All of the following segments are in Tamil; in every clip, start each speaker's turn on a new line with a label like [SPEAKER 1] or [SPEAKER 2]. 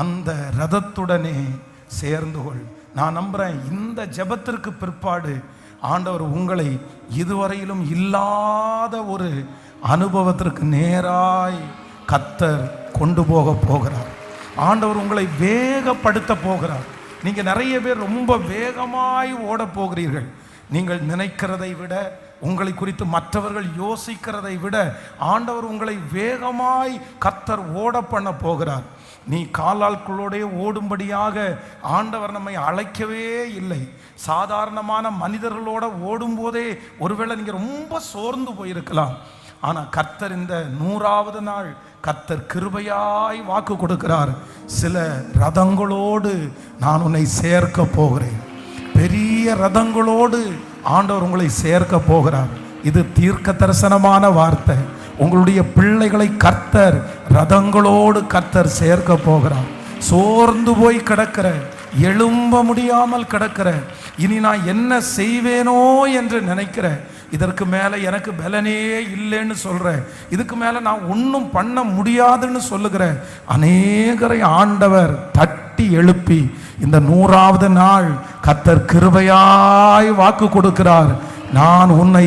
[SPEAKER 1] அந்த ரதத்துடனே சேர்ந்து கொள். நான் நம்புறேன் இந்த ஜெபத்திற்கு பிற்பாடு ஆண்டவர் உங்களை இதுவரையிலும் இல்லாத ஒரு அனுபவத்திற்கு நேராய் கர்த்தர் கொண்டு போகிறார். ஆண்டவர் உங்களை வேகப்படுத்த போகிறார். நீங்கள் நிறைய பேர் ரொம்ப வேகமாய் ஓட போகிறீர்கள். நீங்கள் நினைக்கிறதை விட, உங்களை குறித்து மற்றவர்கள் யோசிக்கிறதை விட ஆண்டவர் உங்களை வேகமாய் கர்த்தர் ஓட பண்ண போகிறார். நீ காலாட்களோடே ஓடும்படியாக ஆண்டவர் நம்மை அழைக்கவே இல்லை. சாதாரணமான மனிதர்களோட ஓடும்போதே ஒருவேளை நீங்கள் ரொம்ப சோர்ந்து போயிருக்கலாம். ஆனால் கர்த்தர் இந்த 100வது நாள் கர்த்தர் கிருபையாய் வாக்கு கொடுக்கிறார். சில ரதங்களோடு நான் உன்னை சேர்க்க போகிறேன். பெரிய ரதங்களோடு ஆண்டவர் உங்களை சேர்க்க போகிறார். இது தீர்க்க தரிசனமான வார்த்தை. உங்களுடைய பிள்ளைகளை கர்த்தர் ரதங்களோடு கர்த்தர் சேர்க்க போகிறார். சோர்ந்து போய் கிடக்கிற, எழும்ப முடியாமல் கிடக்கிற, இனி நான் என்ன செய்வேனோ என்று நினைக்கிற, இதற்கு மேலே எனக்கு பலனே இல்லைன்னு சொல்கிற, இதுக்கு மேலே நான் ஒன்றும் பண்ண முடியாதுன்னு சொல்லுகிற அநேகரை ஆண்டவர் தட்டி எழுப்பி இந்த 100வது நாள் கர்த்தர் கிருபையாய் வாக்கு கொடுக்கிறார். நான் உன்னை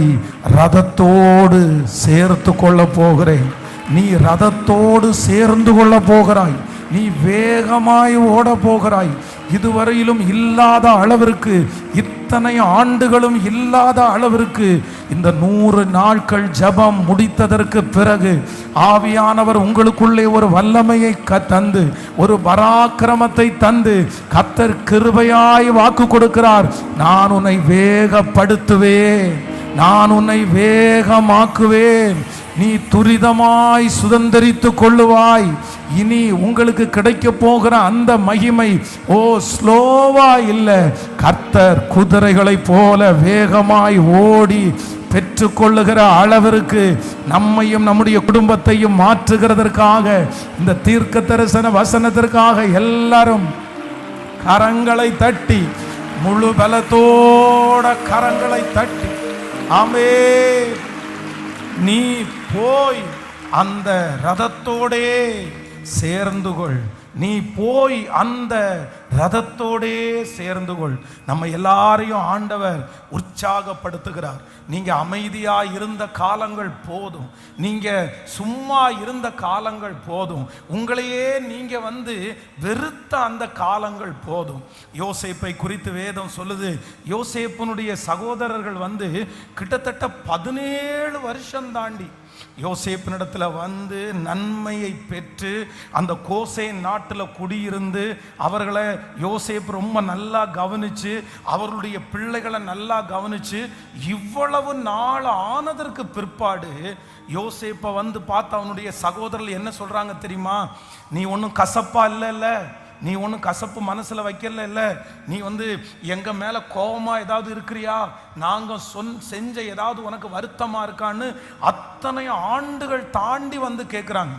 [SPEAKER 1] ரதத்தோடு சேர்த்து கொள்ள போகிறேன். நீ ரதத்தோடு சேர்ந்து கொள்ள போகிறாய். நீ வேகமாய் ஓட போகிறாய். இதுவரையிலும் இல்லாத அளவிற்கு, இத்தனை ஆண்டுகளும் இல்லாத அளவிற்கு இந்த 100 நாட்கள் ஜெபம் முடித்ததற்கு பிறகு ஆவியானவர் உங்களுக்குள்ளே ஒரு வல்லமையை தந்து, ஒரு பராக்கிரமத்தை தந்து கர்த்தர் கிருபையாய் வாக்கு கொடுக்கிறார். நான் உன்னை வேகப்படுத்துவேன், நான் உன்னை வேகமாக்குவேன், நீ துரிதமாய் சுதந்தரித்து கொள்ளுவாய். இனி உங்களுக்கு கிடைக்க போகிற அந்த மகிமை ஸ்லோவா இல்லை, கர்த்தர் குதிரைகளை போல வேகமாய் ஓடி பெற்றுக்கொள்ளுகிற அளவிற்கு நம்மையும் நம்முடைய குடும்பத்தையும் மாற்றுகிறதற்காக, இந்த தீர்க்க தரிசன வசனத்திற்காக எல்லாரும் கரங்களை தட்டி, முழு பலத்தோட கரங்களை தட்டி ஆமென். நீ போய் அந்த ரதத்தோடே சேர்ந்து கொள். நீ போய் அந்த ரதத்தோடே சேர்ந்து கொள். நம்ம எல்லாரையும் ஆண்டவர் உற்சாகப்படுத்துகிறார். நீங்க அமைதியா இருந்த காலங்கள் போதும், நீங்க சும்மா இருந்த காலங்கள் போதும், உங்களையே நீங்க வெறுத்த அந்த காலங்கள் போதும். யோசேப்பை குறித்து வேதம் சொல்லுது, யோசேப்பினுடைய சகோதரர்கள் கிட்டத்தட்ட 17 வருஷம் தாண்டி யோசேப்பினிடத்தில் நன்மையை பெற்று அந்த கோசேன் நாட்டில் குடியிருந்து அவர்களை யோசேப்பு ரொம்ப நல்லா கவனிச்சு, அவர்களுடைய பிள்ளைகளை நல்லா கவனிச்சு, இவ்வளவு நாள் ஆனதற்கு பிற்பாடு யோசேப்பை பார்த்து அவனுடைய சகோதரர்கள் என்ன சொல்றாங்க தெரியுமா? நீ ஒன்றும் கசப்பா இல்லைல்ல, நீ ஒன்றும் கசப்பு மனசில் வைக்கல இல்லை, நீ எங்கள் மேலே கோபமாக ஏதாவது இருக்கிறியா, நாங்கள் செஞ்ச ஏதாவது உனக்கு வருத்தமாக இருக்கான்னு அத்தனை ஆண்டுகள் தாண்டி கேட்குறாங்க.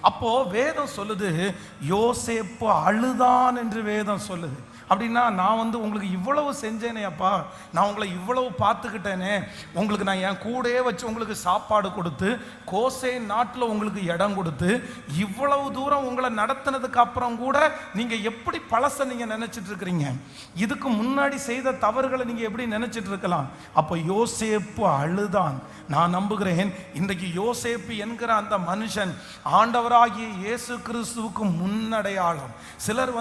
[SPEAKER 1] அப்போ வேதம் சொல்லுது, யோசேப்பு அழுதான் என்று வேதம் சொல்லுது. அப்படின்னா நான் உங்களுக்கு இவ்வளவு செஞ்சேனே அப்பா, நான் உங்களை இவ்வளவு பார்த்துக்கிட்டேனே, உங்களுக்கு நான் என் கூடயே வச்சு உங்களுக்கு சாப்பாடு கொடுத்து, கோசேன் நாட்டில் உங்களுக்கு இடம் கொடுத்து, இவ்வளவு தூரம் உங்களை நடத்தினதுக்கு அப்புறம் கூட நீங்கள் எப்படி பழச நீங்கள் நினச்சிட்டு இருக்கிறீங்க? இதுக்கு முன்னாடி செய்த தவறுகளை நீங்கள் எப்படி நினச்சிட்டு இருக்கலாம்? அப்போ யோசேப்பு அழுதான். நான் நம்புகிறேன் இன்றைக்கு யோசேப்பு என்கிற அந்த மனுஷன் ஆண்டவராகிய இயேசு கிறிஸ்துவுக்கு முன்னடையாளம். சிலர்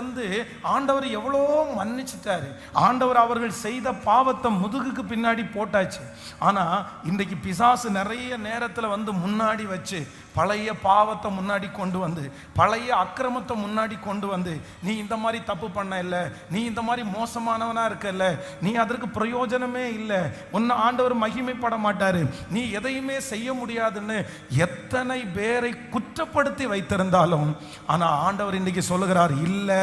[SPEAKER 1] ஆண்டவர் எவ்வளோ மன்னிச்சிட்டாரு, ஆண்டவர் அவர்கள் செய்த பாவத்தை முதுகுக்கு பின்னாடி போட்டாச்சு. ஆனா இன்றைக்கு பிசாசு நிறைய நேரத்தில் முன்னாடி வச்சு பழைய பாவத்தை முன்னாடி கொண்டு பழைய அக்கிரமத்தை முன்னாடி கொண்டு நீ இந்த மாதிரி தப்பு பண்ண இல்லை, நீ இந்த மாதிரி மோசமானவனா இருக்கல, நீ அதற்கு பிரயோஜனமே இல்லை, உன்னை ஆண்டவர் மகிமைப்பட மாட்டாரு, நீ எதையுமே செய்ய முடியாதுன்னு எத்தனை பேரை குற்றப்படுத்தி வைத்திருந்தாலும், ஆனா ஆண்டவர் இன்னைக்கு சொல்லுகிறார், இல்லை,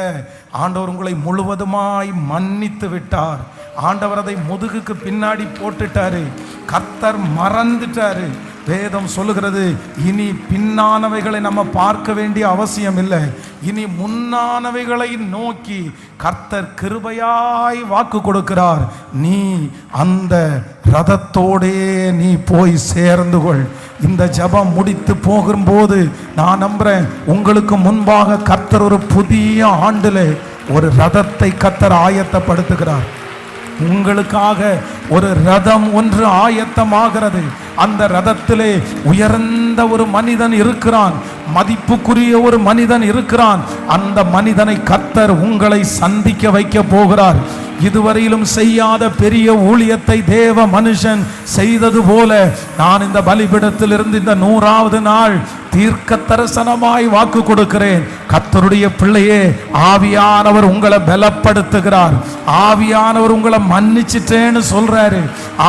[SPEAKER 1] ஆண்டவர் உங்களை முழுவதுமாய் மன்னித்து விட்டார். ஆண்டவர் அதை முதுகுக்கு பின்னாடி போட்டுட்டாரு, கர்த்தர் மறந்துட்டாரு. வேதம் சொல்லுகிறது, இனி பின்னானவைகளை நம்ம பார்க்க வேண்டிய அவசியம் இல்லை, இனி முன்னானவைகளை நோக்கி கர்த்தர் கிருபையாய் வாக்கு கொடுக்கிறார். நீ அந்த ரதத்தோடே நீ போய் சேர்ந்து கொள். இந்த ஜெபம் முடித்து போகும்போது நான் நம்புறேன், உங்களுக்கு முன்பாக கர்த்தர் ஒரு புதிய ஆண்டிலே ஒரு ரதத்தை கர்த்தர் ஆயத்தப்படுத்துகிறார். உங்களுக்காக ஒரு ரதம் ஒன்று ஆயத்தமாகிறது. அந்த ரதத்திலே உயர்ந்த ஒரு மனிதன் இருக்கிறான், மதிப்புக்குரிய ஒரு மனிதன் இருக்கிறான். அந்த மனிதனை கர்த்தர் உங்களை சந்திக்க வைக்க போகிறார். இதுவரையிலும் செய்யாத பெரிய ஊழியத்தை தேவ மனுஷன் செய்தது போல நான் இந்த பலிபீடத்திலிருந்து இந்த 100வது நாள் தீர்க்க தரிசனமாய் வாக்கு கொடுக்கிறேன். கர்த்தருடைய பிள்ளையே, ஆவியானவர் உங்களை பலப்படுத்துகிறார். ஆவியானவர் உங்களை மன்னிச்சிட்டேன்னு சொல்றாரு.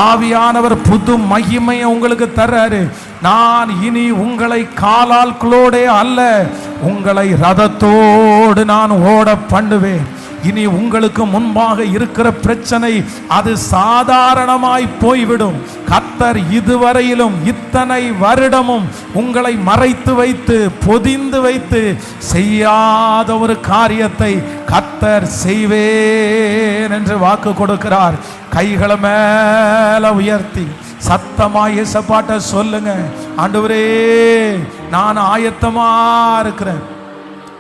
[SPEAKER 1] ஆவியானவர் புது மகிமையை உங்களுக்கு தர்றாரு. நான் இனி உங்களை காலால்களோடே அல்ல, உங்களை ரதத்தோடு நான் ஓட பண்ணுவேன். இனி உங்களுக்கு முன்பாக இருக்கிற பிரச்சனை அது சாதாரணமாய் போய்விடும். கர்த்தர் இதுவரையிலும் இத்தனை வருடமும் உங்களை மறைத்து வைத்து பொதிந்து வைத்து செய்யாத ஒரு காரியத்தை கர்த்தர் செய்வேன் என்று வாக்கு கொடுக்கிறார். கைகளை மேல உயர்த்தி சத்தமாய் இயேசுப்பாட்ட சொல்லுங்க, ஆண்டவரே நான் ஆயத்தமா இருக்கிறேன்,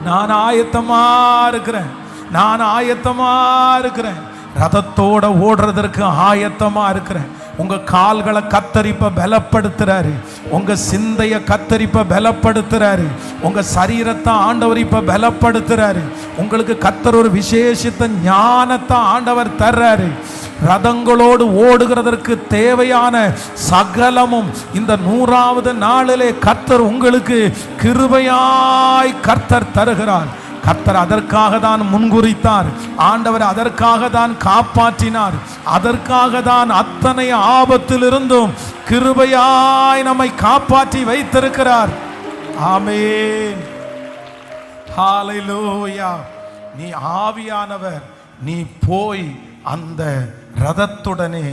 [SPEAKER 1] நான் ஆயத்தமா இருக்கிறேன், நான் ஆயத்தமா இருக்கிறேன், ரதத்தோட ஓடுறதற்கு ஆயத்தமா இருக்கிறேன். உங்க கால்களை கத்தரிப்ப பலப்படுத்துறாரு, உங்க சிந்தைய கத்தரிப்ப பலப்படுத்துறாரு, உங்க சரீரத்தை ஆண்டவர் இப்ப பலப்படுத்துறாரு. உங்களுக்கு கத்தர் ஒரு விசேஷித்த ஞானத்தை ஆண்டவர் தர்றாரு. ரதங்களோடு ஓடுகிறதற்கு தேவையான சகலமும் இந்த 100வது நாளிலே கர்த்தர் உங்களுக்கு கிருபையாய் கர்த்தர் தருகிறார். கர்த்தர் அதற்காக தான் முன்குறித்தார். ஆண்டவர் அதற்காக தான் காப்பாற்றினார். அதற்காக தான் அத்தனை ஆபத்திலிருந்தும் கிருபையாய் நம்மை காப்பாற்றி வைத்திருக்கிறார். ஆமென், ஹல்லேலூயா. நீ ஆவியானவர், நீ போய் அந்த ரதத்துடனே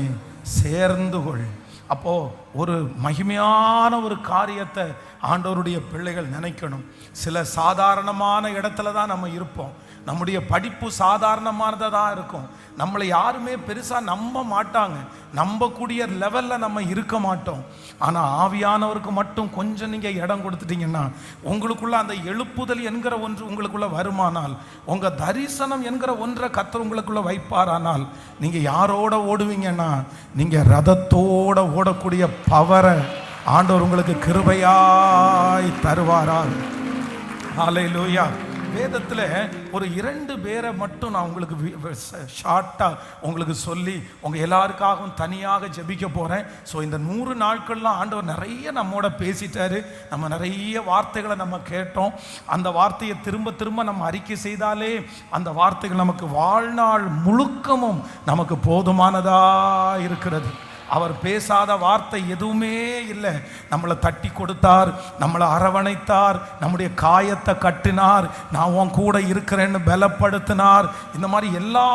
[SPEAKER 1] சேர்ந்து கொள். அப்போ ஒரு மகிமையான ஒரு காரியத்தை ஆண்டவருடைய பிள்ளைகள் நினைக்கணும். சில சாதாரணமான இடத்துல தான் நம்ம இருப்போம். நம்முடைய படிப்பு சாதாரணமானதாக தான் இருக்கும். நம்மளை யாருமே பெருசாக நம்ப மாட்டாங்க. நம்பக்கூடிய லெவலில் நம்ம இருக்க மாட்டோம். ஆனால் ஆவியானவருக்கு மட்டும் கொஞ்சம் நீங்கள் இடம் கொடுத்துட்டீங்கன்னா, உங்களுக்குள்ள அந்த எழுப்புதல் என்கிற ஒன்று உங்களுக்குள்ள வருமானால், உங்கள் தரிசனம் என்கிற ஒன்றை கர்த்தர் உங்களுக்குள்ள வைப்பாரானால், நீங்கள் யாரோட ஓடுவீங்கன்னா, நீங்கள் ரதத்தோட ஓடக்கூடிய பவரை ஆண்டவர் உங்களுக்கு கிருபையாய் தருவாரால். ஹல்லேலூயா. வேதத்தில் ஒரு 2 பேரை மட்டும் நான் உங்களுக்கு ஷார்ட்டாக உங்களுக்கு சொல்லி உங்கள் எல்லாருக்காகவும் தனியாக ஜெபிக்க போகிறேன். ஸோ இந்த 100 நாட்கள்லாம் ஆண்டவர் நிறைய நம்மோட பேசிட்டாரு. நம்ம நிறைய வார்த்தைகளை நம்ம கேட்டோம். அந்த வார்த்தையை திரும்ப திரும்ப நம்ம அறிக்கை செய்தாலே அந்த வார்த்தைகள் நமக்கு வாழ்நாள் முழுக்கமும் நமக்கு போதுமானதாக இருக்கிறது. அவர் பேசாத வார்த்தை எதுவுமே இல்லை. நம்மளை தட்டி கொடுத்தார், நம்மளை அரவணைத்தார், நம்முடைய காயத்தை கட்டினார், நான் உன் கூட இருக்கிறேன்னு பலப்படுத்தினார். இந்த மாதிரி எல்லா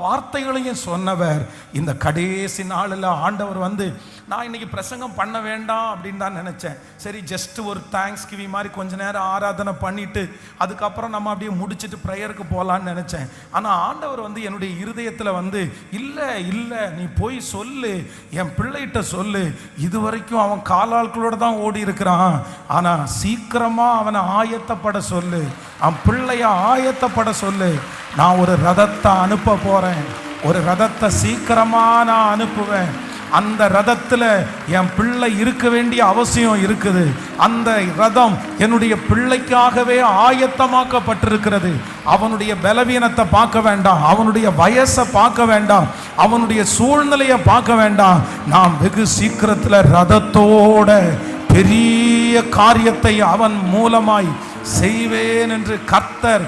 [SPEAKER 1] வார்த்தைகளையும் சொன்னவர் இந்த கடைசி நாளில் ஆண்டவர் வந்து, நான் இன்னைக்கு பிரசங்கம் பண்ண வேண்டாம் அப்படின்னு தான் நினச்சேன். சரி, ஜஸ்ட் ஒரு தேங்க்ஸ் கிவி மாதிரி கொஞ்ச நேரம் ஆராதனை பண்ணிட்டு அதுக்கப்புறம் நம்ம அப்படியே முடிச்சுட்டு ப்ரேயருக்கு போகலான்னு நினச்சேன். ஆனால் ஆண்டவர் வந்து என்னுடைய இருதயத்தில் வந்து, இல்லை இல்லை, நீ போய் சொல்லு, என் பிள்ளைகிட்ட சொல்லு, இது வரைக்கும் அவன் காலாட்களோடு தான் ஓடி இருக்கிறான், ஆனால் சீக்கிரமாக அவனை ஆயத்தப்பட சொல்லு, அவன் பிள்ளைய ஆயத்தப்பட சொல்லு. நான் ஒரு ரதத்தை அனுப்ப போகிறேன், ஒரு ரதத்தை சீக்கிரமாக நான் அனுப்புவேன். அந்த ரதத்தில் என் பிள்ளை இருக்க வேண்டிய அவசியம் இருக்குது. அந்த ரதம் என்னுடைய பிள்ளைக்காகவே ஆயத்தமாக்கப்பட்டிருக்கிறது. அவனுடைய பலவீனத்தை பார்க்க வேண்டாம், அவனுடைய வயசை பார்க்க வேண்டாம், அவனுடைய சூழ்நிலையை பார்க்க வேண்டாம். நான் வெகு சீக்கிரத்தில் ரதத்தோட பெரிய காரியத்தை அவன் மூலமாய் செய்வேன் என்று கர்த்தர்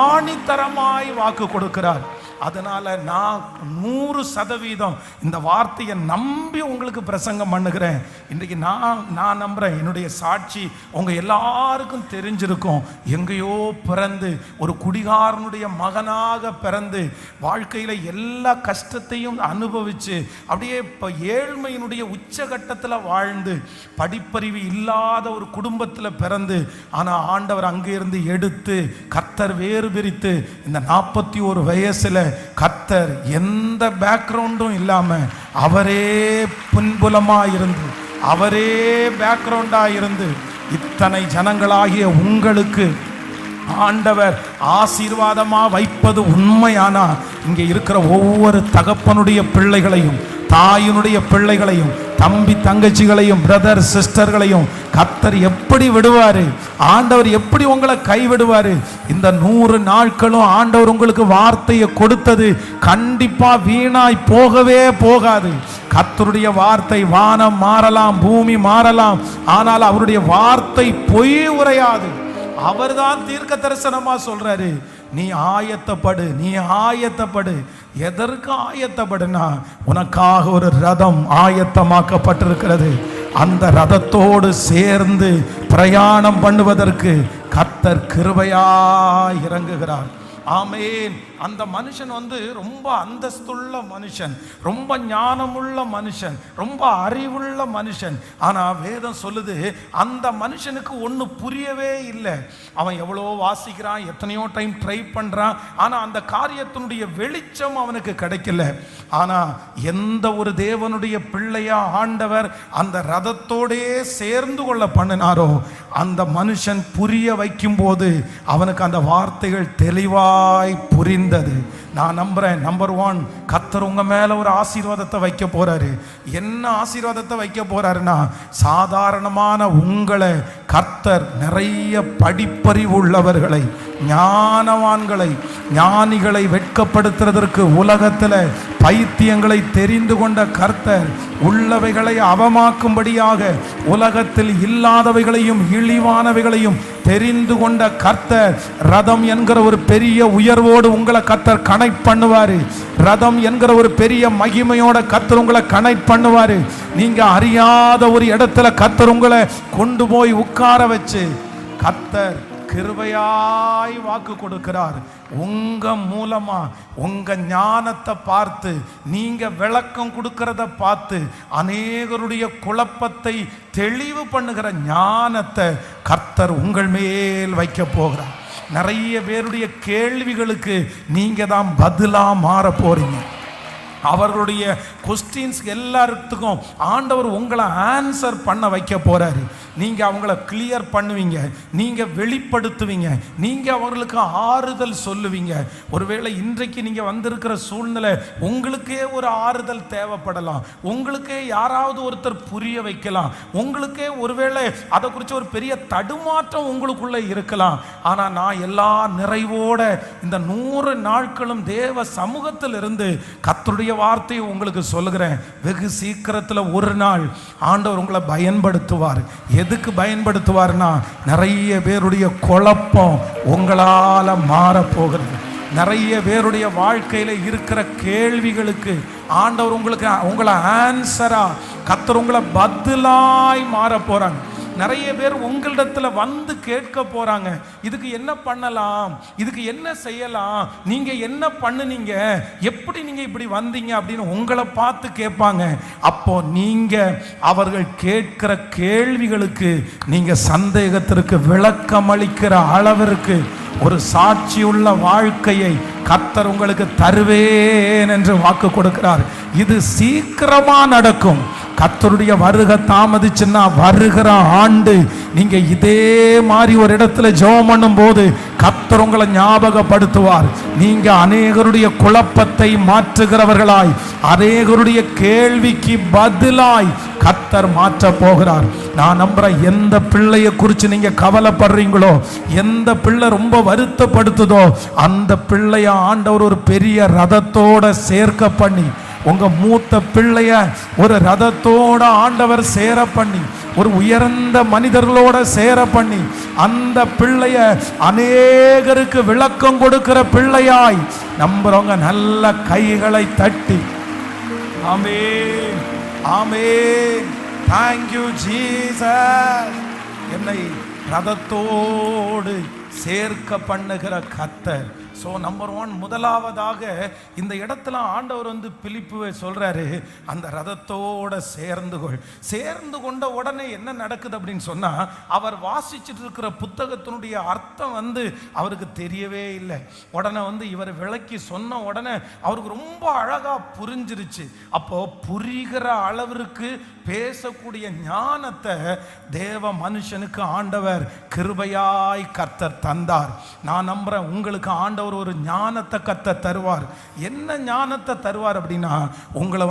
[SPEAKER 1] ஆணித்தரமாய் வாக்கு கொடுக்கிறார். அதனால நான் 100% இந்த வார்த்தையை நம்பி உங்களுக்கு பிரசங்கம் பண்ணுகிறேன். இன்றைக்கு நான் நம்புறேன், என்னுடைய சாட்சி உங்க எல்லாருக்கும் தெரிஞ்சிருக்கும். எங்கேயோ பிறந்து ஒரு குடிகாரனுடைய மகனாக பிறந்து வாழ்க்கையில எல்லா கஷ்டத்தையும் அனுபவிச்சு அப்படியே இப்போ ஏழ்மையினுடைய உச்சகட்டத்தில் வாழ்ந்து படிப்பறிவு இல்லாத ஒரு குடும்பத்தில் பிறந்து, ஆனால் ஆண்டவர் அங்கிருந்து எடுத்து கர்த்தர் வேறு பிரித்து இந்த 41 வயசுல கர்த்தர் எந்த பேக்ரவுண்டும் இல்லாம அவரே பின்புலமா இருந்து அவரே பேக்ரவுண்டா இருந்து இத்தனை ஜனங்களாகிய உங்களுக்கு ஆண்டவர் ஆசீர்வாதமா வைப்பது உண்மையானா, இங்கே இருக்கிற ஒவ்வொரு தகப்பனுடைய பிள்ளைகளையும் தாயினுடைய பிள்ளைகளையும் தம்பி தங்கச்சிகளையும் பிரதர் சிஸ்டர்களையும் கர்த்தர் எப்படி விடுவாரு? ஆண்டவர் எப்படி உங்களை கைவிடுவாரு? இந்த 100 நாட்களும் ஆண்டவர் உங்களுக்கு வார்த்தையை கொடுத்தது கண்டிப்பா வீணாய் போகவே போகாது. கர்த்தருடைய வார்த்தை வானம் மாறலாம், பூமி மாறலாம், ஆனால் அவருடைய வார்த்தை பொய் உரையாது. அவர்தான் தீர்க்க தரிசனமா சொல்றாரு, நீ ஆயத்தப்படு, நீ ஆயத்தப்படு. எதற்கு ஆயத்தப்படுனா, உனக்காக ஒரு ரதம் ஆயத்தமாக்கப்பட்டிருக்கிறது. அந்த ரதத்தோடு சேர்ந்து பிரயாணம் பண்ணுவதற்கு கர்த்தர் கிருபையாய் இறங்குகிறார். ஆமேன். அந்த மனுஷன் ரொம்ப அந்தஸ்துள்ள மனுஷன், ரொம்ப ஞானமுள்ள மனுஷன், ரொம்ப அறிவுள்ள மனுஷன். ஆனால் வேதம் சொல்லுது அந்த மனுஷனுக்கு ஒன்று புரியவே இல்லை. அவன் எவ்வளோ வாசிக்கிறான், எத்தனையோ டைம் ட்ரை பண்ணுறான், ஆனால் அந்த காரியத்தினுடைய வெளிச்சம் அவனுக்கு கிடைக்கல. ஆனால் எந்த ஒரு தேவனுடைய பிள்ளையா ஆண்டவர் அந்த ரதத்தோடே சேர்ந்து கொள்ள பண்ணினாரோ, அந்த மனுஷன் புரிய வைக்கும் போது அவனுக்கு அந்த வார்த்தைகள் தெளிவாய் புரிந்தது. நான் நம்புறேன், நம்பர் 1, கர்த்தர் உங்க மேல ஒரு ஆசீர்வாதத்தை வைக்க போறாரு. என்ன ஆசீர்வாதத்தை வைக்க போறாருன்னா, சாதாரணமான உங்களை கர்த்தர் நிறைய படிப்பறிவு உள்ளவர்களை, ஞானவான்களை, ஞானிகளை வெட்கப்படுத்துறதற்கு உலகத்தில் பைத்தியங்களை தெரிந்து கொண்ட கர்த்தர் உள்ளவைகளை அவமாக்கும்படியாக உலகத்தில் இல்லாதவைகளையும் இழிவானவைகளையும் தெரிந்து கொண்ட கர்த்தர் ரதம் என்கிற ஒரு பெரிய உயர்வோடு உங்களை கர்த்தர் கனெக்ட் பண்ணுவாரு. ரதம் என்கிற ஒரு பெரிய மகிமையோட கர்த்தர் உங்களை கனெக்ட் பண்ணுவாரு. நீங்க அறியாத ஒரு இடத்துல கர்த்தர் உங்களை கொண்டு போய் உட்கார வச்சு கர்த்தர் கிருபையாய் வாக்கு கொடுக்கிறார். உங்க மூலமா உங்க ஞானத்தை பார்த்து, நீங்க விளக்கம் கொடுக்கிறத பார்த்து அநேகருடைய குழப்பத்தை தெளிவு பண்ணுகிற ஞானத்தை கர்த்தர் உங்கள் மேல் வைக்க போகிறார். நிறைய பேருடைய கேள்விகளுக்கு நீங்க தான் பதிலா மாற போறீங்க. அவர்களுடைய கொஸ்டின்ஸ் எல்லாத்துக்கும் ஆண்டவர் உங்களை ஆன்சர் பண்ண வைக்க போறாரு. நீங்க அவங்கள கிளியர் பண்ணுவீங்க, நீங்க வெளிப்படுத்துவீங்க, நீங்க அவர்களுக்கு ஆறுதல் சொல்லுவீங்க. ஒருவேளை இன்றைக்கு நீங்க வந்திருக்கிற சூழ்நிலை உங்களுக்கே ஒரு ஆறுதல் தேவைப்படலாம், உங்களுக்கே யாராவது ஒருத்தர் புரிய வைக்கலாம், உங்களுக்கே ஒருவேளை அதை குறித்து ஒரு பெரிய தடுமாற்றம் உங்களுக்குள்ள இருக்கலாம். ஆனா நான் எல்லா நிறைவோட இந்த 100 நாட்களும் தேவ சமூகத்தில் இருந்து கர்த்தருடைய வார்த்தையை உங்களுக்கு சொல்லுகிறேன். வெகு சீக்கிரத்தில் ஒரு நாள் ஆண்டவர் உங்களை பயன்படுத்துவார். எதுக்கு பயன்படுத்துவார்னா, நிறைய பேருடைய குழப்பம் உங்களால் மாறப்போகிறது. நிறைய பேருடைய வாழ்க்கையில் இருக்கிற கேள்விகளுக்கு ஆண்டவர் உங்களை ஆன்சரா கர்த்தர் உங்களை பதிலாய் மாற போறாங்க. நிறைய பேர் உங்களிடத்துல வந்து கேட்க போறாங்க, இதுக்கு என்ன பண்ணலாம், இதுக்கு என்ன செய்யலாம், நீங்க என்ன பண்ணுனீங்க, எப்படி நீங்க இப்படி வந்தீங்க அப்படின்னு உங்களை பார்த்து கேட்பாங்க. அப்போ நீங்க அவர்கள் கேட்கிற கேள்விகளுக்கு நீங்க சந்தேகத்திற்கு விளக்கம் அளிக்கிற அளவிற்கு ஒரு சாட்சியுள்ள வாழ்க்கையை கர்த்தர் உங்களுக்கு தருவேன் என்று வாக்கு கொடுக்கிறார். இது சீக்கிரமா நடக்கும். கர்த்தருடைய வருகை தாமதிச்சுன்னா வருகிற ஆண்டு நீங்க இதே மாதிரி ஒரு இடத்துல ஜெபம் பண்ணும் போது கர்த்தர் உங்களை ஞாபகப்படுத்துவார். நீங்க அநேகருடைய குழப்பத்தை மாற்றுகிறவர்களாய், அநேகருடைய கேள்விக்கு பதிலாய் கர்த்தர் மாற்ற போகிறார். நான் நம்புறேன், எந்த பிள்ளையை குறித்து நீங்க கவலைப்படுறீங்களோ, எந்த பிள்ளை ரொம்ப வருத்தப்படுத்துதோ, அந்த பிள்ளைய ஆண்டவர் ஒரு பெரிய ரதத்தோட சேர்க்க பண்ணி, உங்க மூத்த பிள்ளைய ஒரு ரதத்தோட ஆண்டவர் சேர பண்ணி, ஒரு உயர்ந்த மனிதர்களோட சேர பண்ணி, அந்த பிள்ளைய அநேகருக்கு விளக்கம் கொடுக்கிற பிள்ளையாய் நம்புறவங்க நல்ல கைகளை தட்டி ஆமென், ஆமென். Thank you Jesus. என்னை ரதத்தோடு சேர்க்க பண்ணுகிற கர்த்தர். ஸோ நம்பர் 1, முதலாவதாக இந்த இடத்துல ஆண்டவர் பிலிப்புவை சொல்றாரு, அந்த ரதத்தோட சேர்ந்து கொண்ட உடனே என்ன நடக்குது அப்படின்னு சொன்னா, அவர் வாசிச்சுட்டு இருக்கிற புத்தகத்தினுடைய அர்த்தம் அவருக்கு தெரியவே இல்லை. உடனே இவர் விளக்கி சொன்ன உடனே அவருக்கு ரொம்ப அழகா புரிஞ்சிருச்சு. அப்போ புரிகிற அளவிற்கு பேசக்கூடிய ஞானத்தை தேவ மனுஷனுக்கு ஆண்டவர் கிருபையாய் கர்த்தர் தந்தார். நான் நம்புறேன் உங்களுக்கு ஆண்டவர் ஒரு ஞானத்தை கர்த்தர் தருவார். என்ன ஞானத்தை தருவார் அப்படின்னா, உங்களை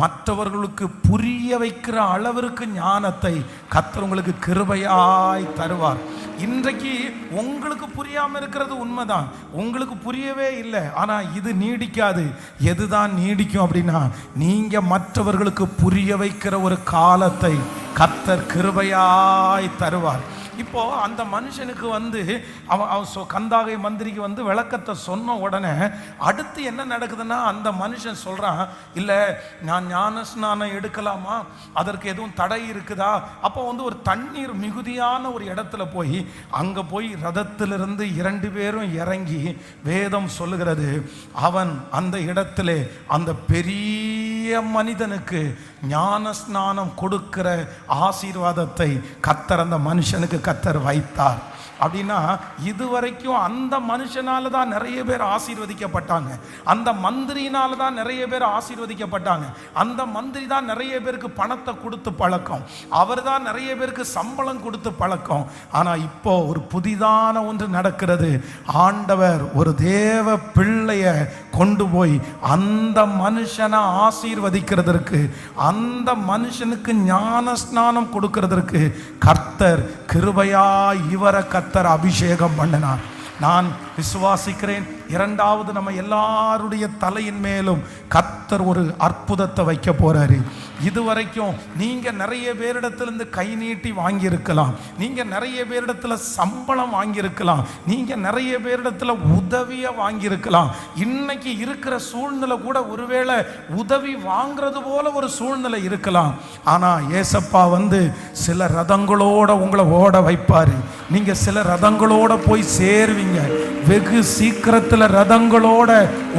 [SPEAKER 1] மற்றவர்களுக்கு புரிய வைக்கிற அளவிற்கு ஞானத்தை கர்த்தர் உங்களுக்கு கிருபையாய் தருவார். இன்றைக்கு உங்களுக்கு புரியாம இருக்கிறது உண்மைதான், உங்களுக்கு புரியவே இல்லை. ஆனா இது நீடிக்காது. எதுதான் நீடிக்கும் அப்படின்னா, நீங்க மற்றவர்களுக்கு புரிய வைக்கிற ஒரு காலத்தை கர்த்தர் கிருபையாய் தருவார். இப்போ அந்த மனுஷனுக்கு அவன் கந்தாகை மந்திரிக்கு விளக்கத்தை சொன்ன உடனே அடுத்து என்ன நடக்குதுன்னா, அந்த மனுஷன் சொல்றான், இல்லை நான் ஞான ஸ்நானம் எடுக்கலாமா, அதற்கு எதுவும் தடை இருக்குதா? அப்போ ஒரு தண்ணீர் மிகுதியான ஒரு இடத்துல போய் அங்கே போய் ரதத்திலிருந்து 2 பேரும் இறங்கி, வேதம் சொல்லுகிறது, அவன் அந்த இடத்துல அந்த பெரிய மனிதனுக்கு ஞான ஸ்நானம் கொடுக்கிற ஆசீர்வாதத்தை கர்த்தர் அந்த மனுஷனுக்கு கர்த்தர் வைத்தார். அப்படின்னா இதுவரைக்கும் அந்த மனுஷனால தான் நிறைய பேர் ஆசீர்வதிக்கப்பட்டாங்க, அந்த மந்திரினால தான் நிறைய பேர் ஆசீர்வதிக்கப்பட்டாங்க, அந்த மந்திரி தான் நிறைய பேருக்கு பணத்தை கொடுத்து பழக்கம், அவர் தான் நிறைய பேருக்கு சம்பளம் கொடுத்து பழக்கம். ஆனால் இப்போ ஒரு புதிதான ஒன்று நடக்கிறது. ஆண்டவர் ஒரு தேவ பிள்ளைய கொண்டு போய் அந்த மனுஷனை ஆசீர்வதிக்கிறதற்கு, அந்த மனுஷனுக்கு ஞான ஸ்நானம் கொடுக்கிறதற்கு கர்த்தர் கிருபையா இவரை கர்த்தர் அபிஷேகம் பண்ணினார். நான் விசுவாசிக்கிறேன், இரண்டாவது நம்ம எல்லாருடைய தலையின் மேலும் கர்த்தர் ஒரு அற்புதத்தை வைக்க போறாரு. இதுவரைக்கும் நீங்க நிறைய பேரிடத்திலிருந்து கை நீட்டி வாங்கியிருக்கலாம், நீங்க நிறைய பேரிடத்துல சம்பளம் வாங்கியிருக்கலாம், நீங்க நிறைய பேரிடத்துல உதவியை வாங்கியிருக்கலாம். இன்னைக்கு இருக்கிற சூழ்நிலை கூட ஒருவேளை உதவி வாங்குறது போல ஒரு சூழ்நிலை இருக்கலாம். ஆனா ஏசப்பா சில ரதங்களோட உங்களை ஓட வைப்பாரு. நீங்க சில ரதங்களோட போய் சேருவீங்க. வெகு சீக்கிரத்தில் ரதங்களோட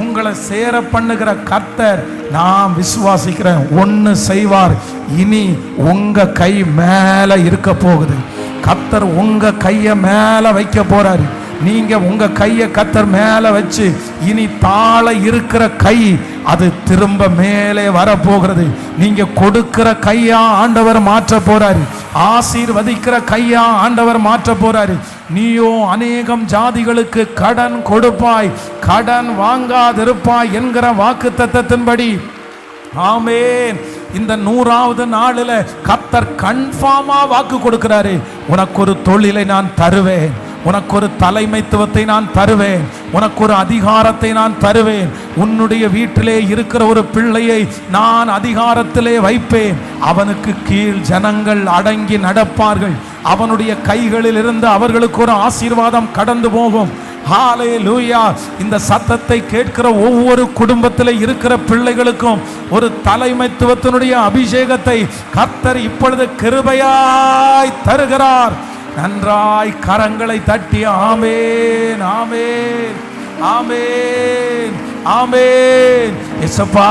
[SPEAKER 1] உங்களை சேர பண்ணுகிற கர்த்தர் நான் விசுவாசிக்கிறேன் ஒன்று செய்வார். இனி உங்க கை மேல இருக்க போகுது. கர்த்தர் உங்க கையை மேல வைக்க போறாரு. நீங்க உங்க கையை கர்த்தர் மேல வச்சு, இனி தாழ இருக்கிற கை அது திரும்ப மேலே வரப்போகிறது. நீங்க கொடுக்கிற கையா ஆண்டவர் மாற்ற போறாரு, ஆசீர்வதிக்கிற கையா ஆண்டவர் மாற்ற போறாரு. நீயோ அநேகம் ஜாதிகளுக்கு கடன் கொடுப்பாய், கடன் வாங்காதிருப்பாய் என்கிற வாக்கு தத்தத்தின்படி ஆமென். இந்த 100வது நாளில் கர்த்தர் கன்ஃபார்மா வாக்கு கொடுக்கிறாரு. உனக்கு ஒரு தொழிலை நான் தருவேன், உனக்கு ஒரு தலைமைத்துவத்தை நான் தருவேன், உனக்கு ஒரு அதிகாரத்தை நான் தருவேன். உன்னுடைய வீட்டிலே இருக்கிற ஒரு பிள்ளையை நான் அதிகாரத்திலே வைப்பேன். அவனுக்கு கீழ் ஜனங்கள் அடங்கி நடப்பார்கள். அவனுடைய கைகளில் இருந்து அவர்களுக்கு ஒரு ஆசீர்வாதம் கடந்து போகும். ஹல்லேலூயா. இந்த சத்தத்தை கேட்கிற ஒவ்வொரு குடும்பத்தில் இருக்கிற பிள்ளைகளுக்கும் ஒரு தலைமைத்துவத்தினுடைய அபிஷேகத்தை கர்த்தர் இப்பொழுது கிருபையாய் தருகிறார். நன்றாய் கரங்களை தட்டி ஆமென், ஆமென், ஆமென், ஆமென். இயேசுப்பா,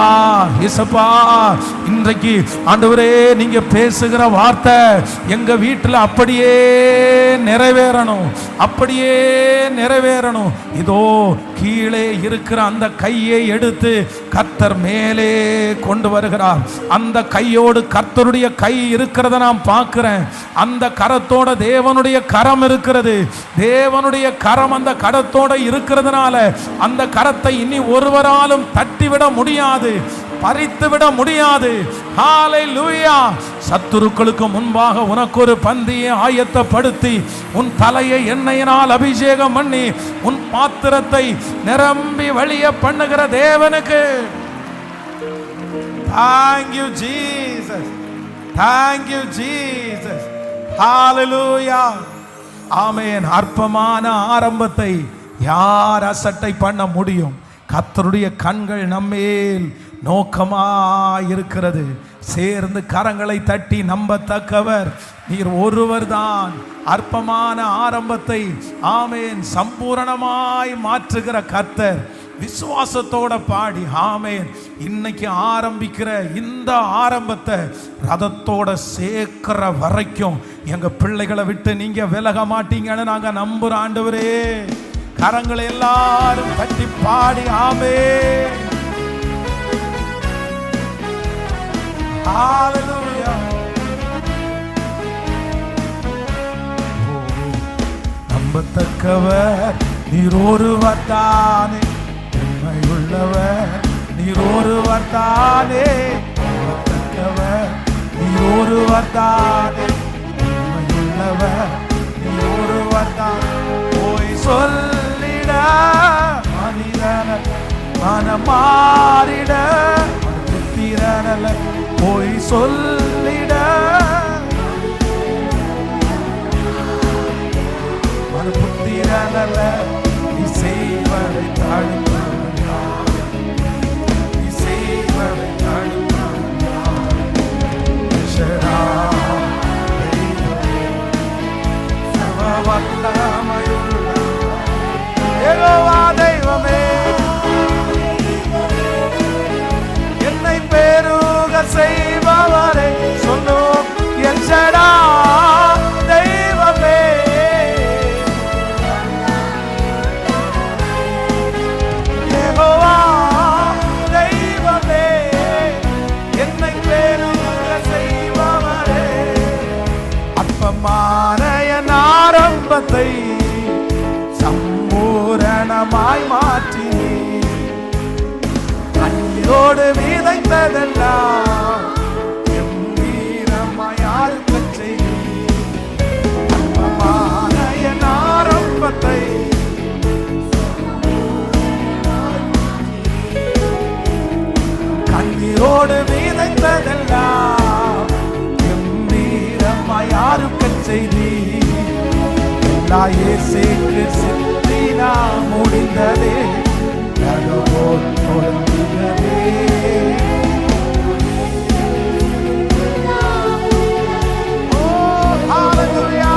[SPEAKER 1] இயேசுப்பா, இன்றைக்கு ஆண்டவரே நீங்க பேசுகிற வார்த்தை எங்க வீட்டில் அப்படியே நிறைவேறணும், அப்படியே நிறைவேறணும். இதோ கீழே இருக்கிற அந்த கையை எடுத்து கர்த்தர் மேலே கொண்டு வருகிறார். அந்த கையோடு கர்த்தருடைய கை இருக்கிறத நான் பார்க்கிறேன். அந்த கரத்தோட தேவனுடைய கரம் இருக்கிறது. தேவனுடைய கரம் அந்த கரத்தோட இருக்கிறதுனால அந்த கரத்தை இனி ஒருவராலும் தட்டிவிட முடியாது, பறித்துவிட முடியாது. ஹல்லேலூயா. சத்துருக்களுக்கு முன்பாக உனக்கு ஒரு பந்தியை ஆயத்தப்படுத்தி உன் தலையை எண்ணெயினால் அபிஷேகம் பண்ணி உன் பாத்திரத்தை நிரம்பி வழிய பண்ணுகிற தேவனுக்கு thank you Jesus, thank you Jesus. hallelujah, ஆமென். அற்பமான ஆரம்பத்தை யார் அசட்டை பண்ண முடியும்? கர்த்தருடைய கண்கள் நம்மேல் நோக்கமாயிருக்கிறது. சேர்ந்து கரங்களை தட்டி நம்பத்தக்கவர் நீர் ஒருவர் தான். அற்பமான ஆரம்பத்தை ஆமேன் சம்பூரணமாய் மாற்றுகிற கர்த்தர். விசுவாசத்தோட பாடி ஆமேன். இன்னைக்கு ஆரம்பிக்கிற இந்த ஆரம்பத்தை ரதத்தோட சேர்க்கிற வரைக்கும் எங்க பிள்ளைகளை விட்டு நீங்க விலக மாட்டீங்கன்னு நாங்க நம்புற ஆண்டவரே. கரங்களை எல்லாரும் தட்டி பாடி ஆமேன். ஹalleluya. நம்பத்தக்கவர் நீர் ஒருவர் தானே, உண்மையுள்ளவர் நீர் ஒருவர் தானே. நம்பத்தக்கவர் நீர் ஒருவர் தானே, உண்மையுள்ளவர் நீர் ஒருவர் தானே. போய் சொல்லிட மனிதன மனமாறிட புத்திரனல்ல. போய் சொல்லிட மறுபுத்திரனல்ல. நீ செய்வதை தடுப்பவனா, நீ செய்வதை தடுப்பவனா. சர்வ வல்லமையுள்ள யெகோவா தெய்வமே, என்னை பெருக செய்பவரை சொல்லும் என் ஷடா தெய்வமே. யெகோவா தெய்வமே, என்னை பெருக செய்பவரே. அற்பமான என் ஆரம்பத்தை சம்பூரணமாய் மாற்றி கண்ணீரோடு விதைத்ததெல்லாம் எம்பீரமாய் அறுக்கச் செய்தீர். அற்பமான என் ஆரம்பத்தை கண்ணீரோடு விதைத்ததெல்லாம் எம்பீரமாய் அறுக்கச் செய்தீர். எல்லா இயேசுக்கு சித்தினா முடிந்ததே, நடுவோர் தொடர்ந்ததே. ஓ ஹalleluya.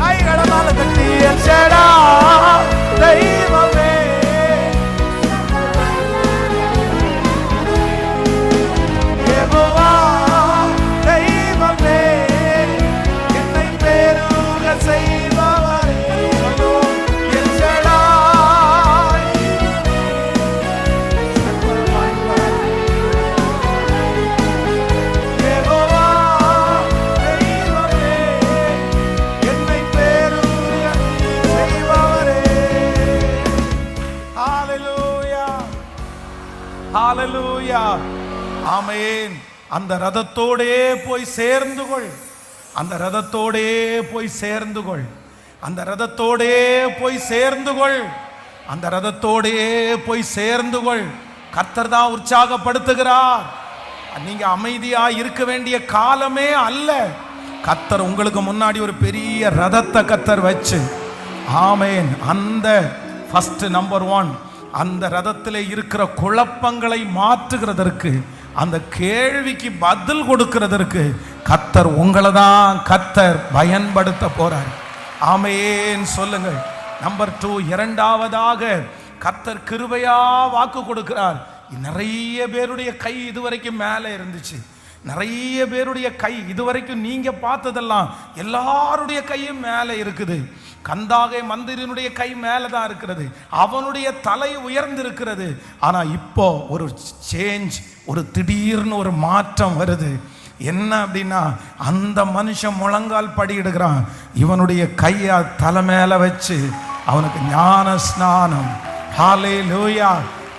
[SPEAKER 1] கைகளனால கட்டி என் ஷடா தெய்வமே, யெகோவா தெய்வமே, என்னை பெருக செய்பவரே. என் ஷடா யெகோவா தெய்வமே, என்னை பெருக செய்பவரே. ஹalleluya, ஹalleluya, ஆமென். அந்த ரதத்தோடே போய் சேர்ந்து கொள், அந்த ரதத்தோடே போய் சேர்ந்து கொள், அந்த ரதத்தோடே போய் சேர்ந்து கொள், அந்த ரதத்தோடே போய் சேர்ந்து கொள். கர்த்தர் தான் உற்சாகப்படுத்துகிறார். நீங்க அமைதியா இருக்க வேண்டிய காலமே அல்ல. கர்த்தர் உங்களுக்கு முன்னாடி ஒரு பெரிய ரதத்தை கர்த்தர் வச்சு ஆமென். அந்த ஃபர்ஸ்ட் நம்பர் 1 அந்த ரதத்தில் இருக்கிற குழப்பங்களை மாற்றுகிறதற்கு, அந்த கேள்விக்கு பதில் கொடுக்கிறதற்கு கர்த்தர் உங்களை தான் கர்த்தர் பயன்படுத்த போறார். ஆமென் சொல்லுங்கள். நம்பர் 2 இரண்டாவதாக கர்த்தர் கிருபையா வாக்கு கொடுக்கிறார். நிறைய பேருடைய கை இதுவரைக்கும் மேலே இருந்துச்சு. நிறைய பேருடைய கை இதுவரைக்கும் நீங்க பார்த்ததெல்லாம் எல்லாருடைய கையும் மேலே இருக்குது. கந்தாகை மந்திரனுடைய கை மேலே தான் இருக்கிறது, அவனுடைய தலை உயர்ந்திருக்கிறது. ஆனா இப்போ ஒரு சேஞ்ச், ஒரு திடீர்னு ஒரு மாற்றம் வருது. என்ன அப்படின்னா, அந்த மனுஷன் முழங்கால் படியிடுகிறான், இவனுடைய கையை தலை மேல வச்சு அவனுக்கு ஞான ஸ்நானம். ஹல்லேலூயா.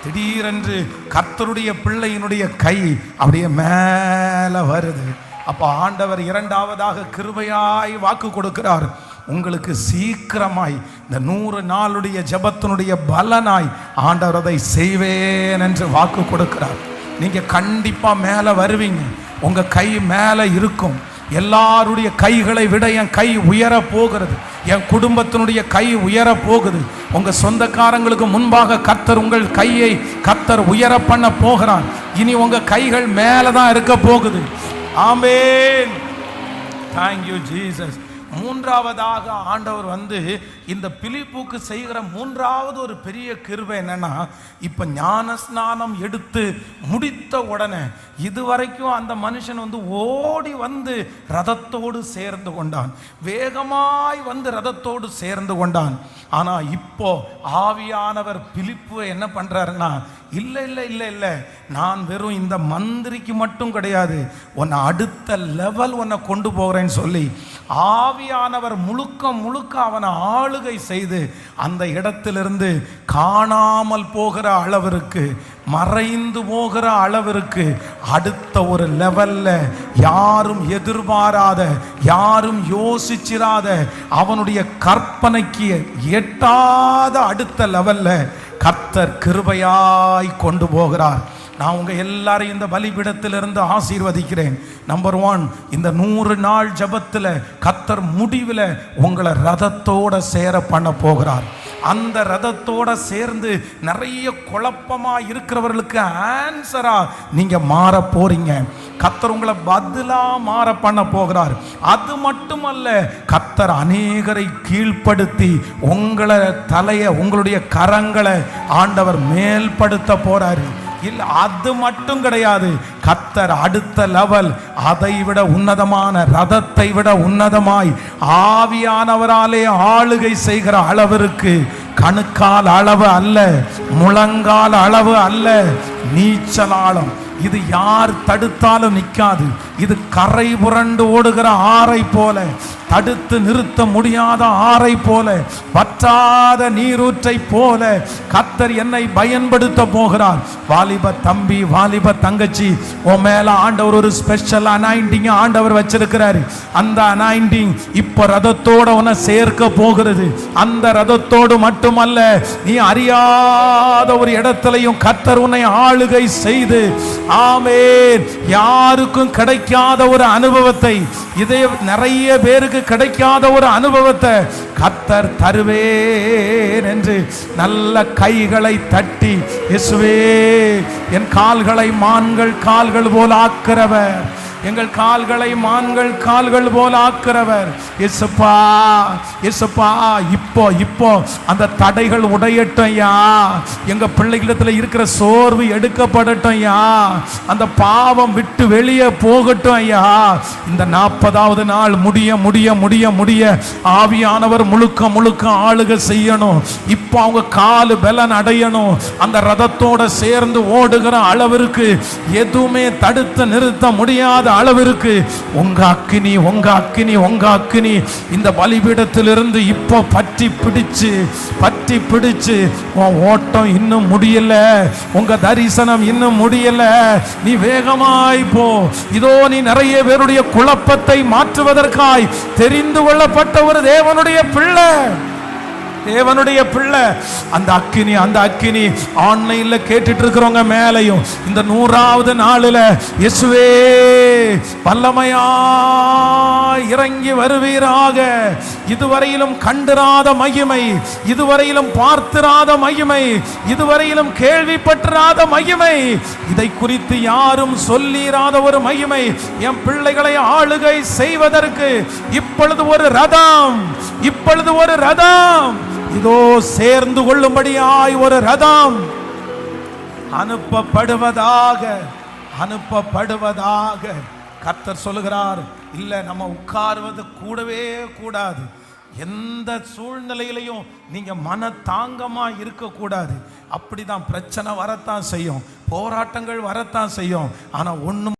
[SPEAKER 1] திடீரென்று கர்த்தருடைய பிள்ளையினுடைய கை அப்படியே மேல வருது. அப்போ ஆண்டவர் இரண்டாவதாக கிருபையாய் வாக்கு கொடுக்கிறார். உங்களுக்கு சீக்கிரமாய் இந்த 100 நாளுடைய ஜெபத்தினுடைய பலனாய் ஆண்டவர் அதை செய்வேன் என்று வாக்கு கொடுக்கிறார். நீங்க கண்டிப்பா மேல வருவீங்க, உங்க கை மேல இருக்கும். எல்லாருடைய கைகளை விட என் கை உயர போகிறது. என் குடும்பத்தினுடைய கை உயர போகுது. உங்க சொந்தக்காரங்களுக்கு முன்பாக கர்த்தர் உங்கள் கையை கர்த்தர் உயர பண்ண போகிறார். இனி உங்க கைகள் மேலதான் இருக்க போகுது. ஆமென். Thank you Jesus. மூன்றாவதாக ஆண்டவர் இந்த பிலிப்புக்கு செய்கிற மூன்றாவது ஒரு பெரிய கிருபை என்னன்னா, இப்ப ஞான ஸ்நானம் எடுத்து முடித்த உடனே இதுவரைக்கும் அந்த மனுஷன் ஓடி ரதத்தோடு சேர்ந்து கொண்டான், வேகமாய் ரதத்தோடு சேர்ந்து கொண்டான். ஆனா இப்போ ஆவியானவர் பிலிப்புவை என்ன பண்றாருன்னா, இல்லை இல்லை இல்லை இல்லை, நான் வெறும் இந்த மந்திரிக்கு மட்டும் கிடையாது, உன்னை அடுத்த லெவல் உன்னை கொண்டு போகிறேன்னு சொல்லி ஆவியானவர் முழுக்க முழுக்க அவனை ஆளுகை செய்து அந்த இடத்திலிருந்து காணாமல் போகிற அளவிற்கு, மறைந்து போகிற அளவிற்கு அடுத்த ஒரு லெவல்ல, யாரும் எதிர்பாராத, யாரும் யோசிச்சிராத, அவனுடைய கற்பனைக்கு எட்டாத அடுத்த லெவல்ல கர்த்தர் கிருபையாய் கொண்டு போகிறார். நான் உங்க எல்லாரையும் இந்த பலிபீடத்திலிருந்து ஆசீர்வதிக்கிறேன். நம்பர் 1, இந்த 100 நாள் ஜபத்தில் கர்த்தர் முடிவில் உங்களை ரதத்தோட சேர பண்ண போகிறார். அந்த ரதத்தோட சேர்ந்து நிறைய குழப்பமா இருக்கிறவர்களுக்கு ஆன்சரா நீங்க மாற போறீங்க. கர்த்தர் உங்களை பதிலா மாற பண்ண போகிறார். அது மட்டுமல்ல, கர்த்தர் அநேகரை கீழ்ப்படுத்தி உங்களை தலைய, உங்களுடைய கரங்களை ஆண்டவர் மேல்படுத்த போறாரு. இல்ல, அது மட்டும் கிடையாது, கர்த்தர் அடுத்த லெவல், அதை விட உன்னதமான, ரதத்தை விட உன்னதமாய் ஆவியானவராலே ஆளுகை செய்கிற அளவிற்கு, கணுக்கால் அளவு அல்ல, முழங்கால் அளவு அல்ல, நீச்சல் ஆழம். இது யார் தடுத்தாலும் நிற்காது. இது கரை புரண்டு ஓடுகிற ஆறை போல, தடுத்து நிறுத்த முடியாத ஆறை போல, வற்றாத நீரூற்றை போல கர்த்தர் என்னை பயன்படுத்த போகிறார். வாலிப தம்பி, வாலிப தங்கச்சி, உன் மேல ஆண்டவர் ஒரு ஸ்பெஷல் அனாயிண்டிங் ஆண்டவர் வச்சிருக்கிறாரு. அந்த அனாயிண்டிங் இப்ப ரதத்தோட உன்னை சேர்க்க போகிறது. அந்த ரதத்தோடு மட்டுமல்ல, நீ அறியாத ஒரு இடத்திலையும் கர்த்தர் உன்னை ஆளுகை செய்து, ஆமென், யாருக்கும் கிடைக்காத ஒரு அனுபவத்தை, இதே நிறைய பேருக்கு கிடைக்காத ஒரு அனுபவத்தை கர்த்தர் தருவேன் என்று நல்ல கைகளை தட்டி, இயேசுவே, என் கால்களை மான்கள் கால்கள் போல ஆக்கிறவர், எங்கள் கால்களை மான்கள் கால்கள் போல ஆக்கிறவர், இயேசுப்பா, இயேசுப்பா, இப்போ இப்போ அந்த தடைகள் உடையட்டும் ஐயா. எங்க பிள்ளைகளிடத்துல இருக்கிற சோர்வு எடுக்கப்படட்டும் ஐயா. அந்த பாவம் விட்டு வெளியே போகட்டும் ஐயா. இந்த 40வது நாள் முடிய முடிய முடிய முடிய ஆவியானவர் முழுக்க முழுக்க ஆளுகை செய்யணும். இப்போ அவங்க காலு பலன் அடையணும். அந்த ரதத்தோட சேர்ந்து ஓடுகிற அளவிற்கு எதுவுமே தடுத்து நிறுத்த முடியாத அளவிற்கு உங்க அக்கினி, உங்க அக்கினி, உங்க அக்கினி இந்த பலிபீடத்திலிருந்து இப்போ பற்றி பிடிச்சு, பற்றி பிடிச்சு, உன் ஓட்டம் இன்னும் முடியல, உங்க தரிசனம் இன்னும் முடியல, நீ வேகமாய் போ. இதோ நீ நிறைய பேருடைய குழப்பத்தை மாற்றுவதற்காய் தெரிந்து கொள்ளப்பட்ட ஒரு தேவனுடைய பிள்ளை, தேவனுடைய பிள்ளை. அந்த அக்கினி, அந்த அக்கினி ஆன்லைன்ல கேட்டுட்டு இருக்கிறவங்க மேலையும் இந்த 100வது நாளில் இயேசுவே வல்லமையா இறங்கி வருவீராக. இதுவரையிலும் கண்டிராத மகிமை, இதுவரையிலும் பார்த்திராத மகிமை, இதுவரையிலும் கேள்விப்பட்டிராத மகிமை, இதை குறித்து யாரும் சொல்லிராத ஒரு மகிமை என் பிள்ளைகளை ஆளுகை செய்வதற்கு இப்பொழுது ஒரு ரதம், இப்பொழுது ஒரு ரதம், இதோ சேர்ந்து கொள்ளும்படியாய் ஒரு ரதம் அனுப்பப்படுவதாக, அனுப்பப்படுவதாக. கர்த்தர் சொல்லுகிறார், இல்ல, நம்ம உட்காருவது கூடவே கூடாது. எந்த சூழ்நிலையிலையும் நீங்க மன தாங்கமா இருக்கக்கூடாது. அப்படிதான் பிரச்சனை வரத்தான் செய்யும், போராட்டங்கள் வரத்தான் செய்யும். ஆனா ஒண்ணும்